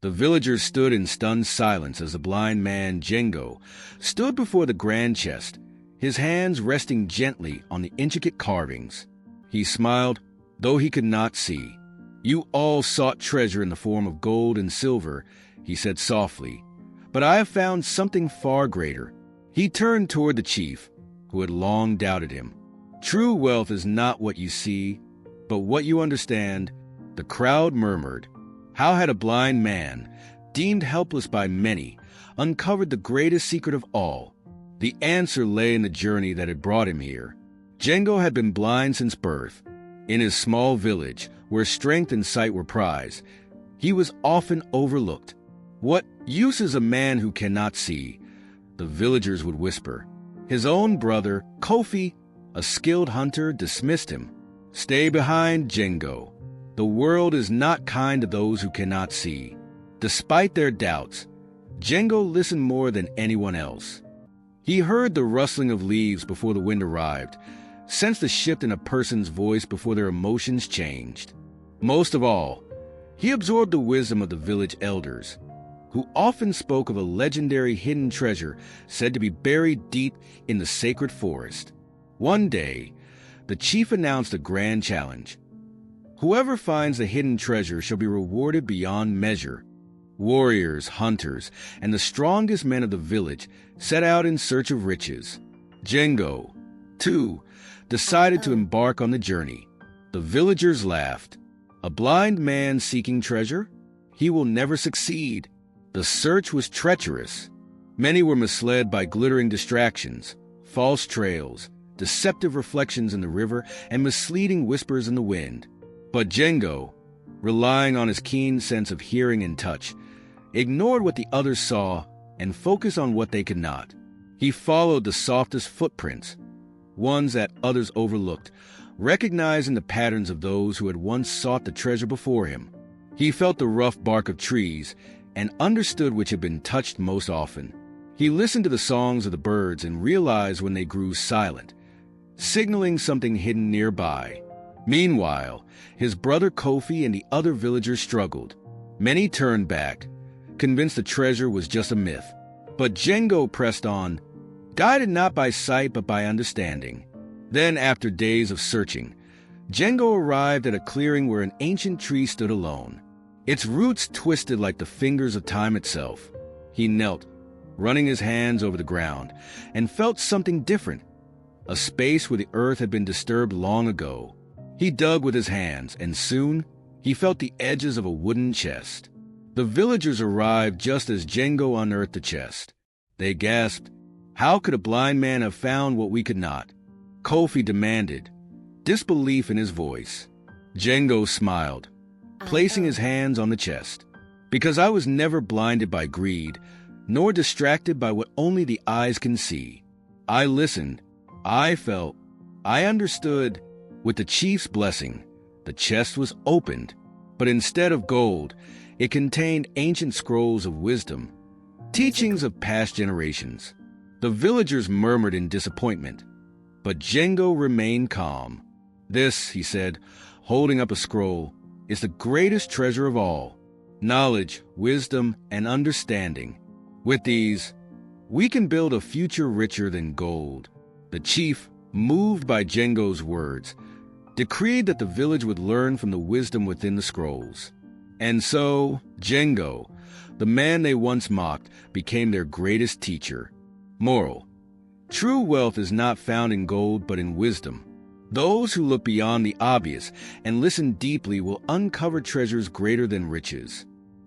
The villagers stood in stunned silence as the blind man, Django, stood before the grand chest, his hands resting gently on the intricate carvings. He smiled, though he could not see. "You all sought treasure in the form of gold and silver," he said softly, "but I have found something far greater." He turned toward the chief, who had long doubted him. "True wealth is not what you see, but what you understand." The crowd murmured. How had a blind man, deemed helpless by many, uncovered the greatest secret of all? The answer lay in the journey that had brought him here. Django had been blind since birth. In his small village, where strength and sight were prized, he was often overlooked. "What use is a man who cannot see?" the villagers would whisper. His own brother, Kofi, a skilled hunter, dismissed him. "Stay behind, Django. The world is not kind to those who cannot see." Despite their doubts, Django listened more than anyone else. He heard the rustling of leaves before the wind arrived, sensed the shift in a person's voice before their emotions changed. Most of all, he absorbed the wisdom of the village elders, who often spoke of a legendary hidden treasure said to be buried deep in the sacred forest. One day, the chief announced a grand challenge. Whoever finds the hidden treasure shall be rewarded beyond measure. Warriors, hunters, and the strongest men of the village set out in search of riches. Django, too, decided to embark on the journey. The villagers laughed. "A blind man seeking treasure? He will never succeed." The search was treacherous. Many were misled by glittering distractions, false trails, deceptive reflections in the river, and misleading whispers in the wind. But Django, relying on his keen sense of hearing and touch, ignored what the others saw and focused on what they could not. He followed the softest footprints, ones that others overlooked, recognizing the patterns of those who had once sought the treasure before him. He felt the rough bark of trees and understood which had been touched most often. He listened to the songs of the birds and realized when they grew silent, signaling something hidden nearby. Meanwhile, his brother Kofi and the other villagers struggled. Many turned back, convinced the treasure was just a myth. But Django pressed on, guided not by sight but by understanding. Then, after days of searching, Django arrived at a clearing where an ancient tree stood alone. Its roots twisted like the fingers of time itself. He knelt, running his hands over the ground, and felt something different, a space where the earth had been disturbed long ago. He dug with his hands, and soon he felt the edges of a wooden chest. The villagers arrived just as Django unearthed the chest. They gasped, "How could a blind man have found what we could not?" Kofi demanded, disbelief in his voice. Django smiled, placing his hands on the chest. "Because I was never blinded by greed, nor distracted by what only the eyes can see. I listened, I felt, I understood." With the chief's blessing, the chest was opened, but instead of gold, it contained ancient scrolls of wisdom, teachings of past generations. The villagers murmured in disappointment, but Django remained calm. "This," he said, holding up a scroll, "is the greatest treasure of all. Knowledge, wisdom, and understanding. With these, we can build a future richer than gold." The chief, moved by Django's words, decreed that the village would learn from the wisdom within the scrolls. And so, Django, the man they once mocked, became their greatest teacher. Moral: true wealth is not found in gold but in wisdom. Those who look beyond the obvious and listen deeply will uncover treasures greater than riches.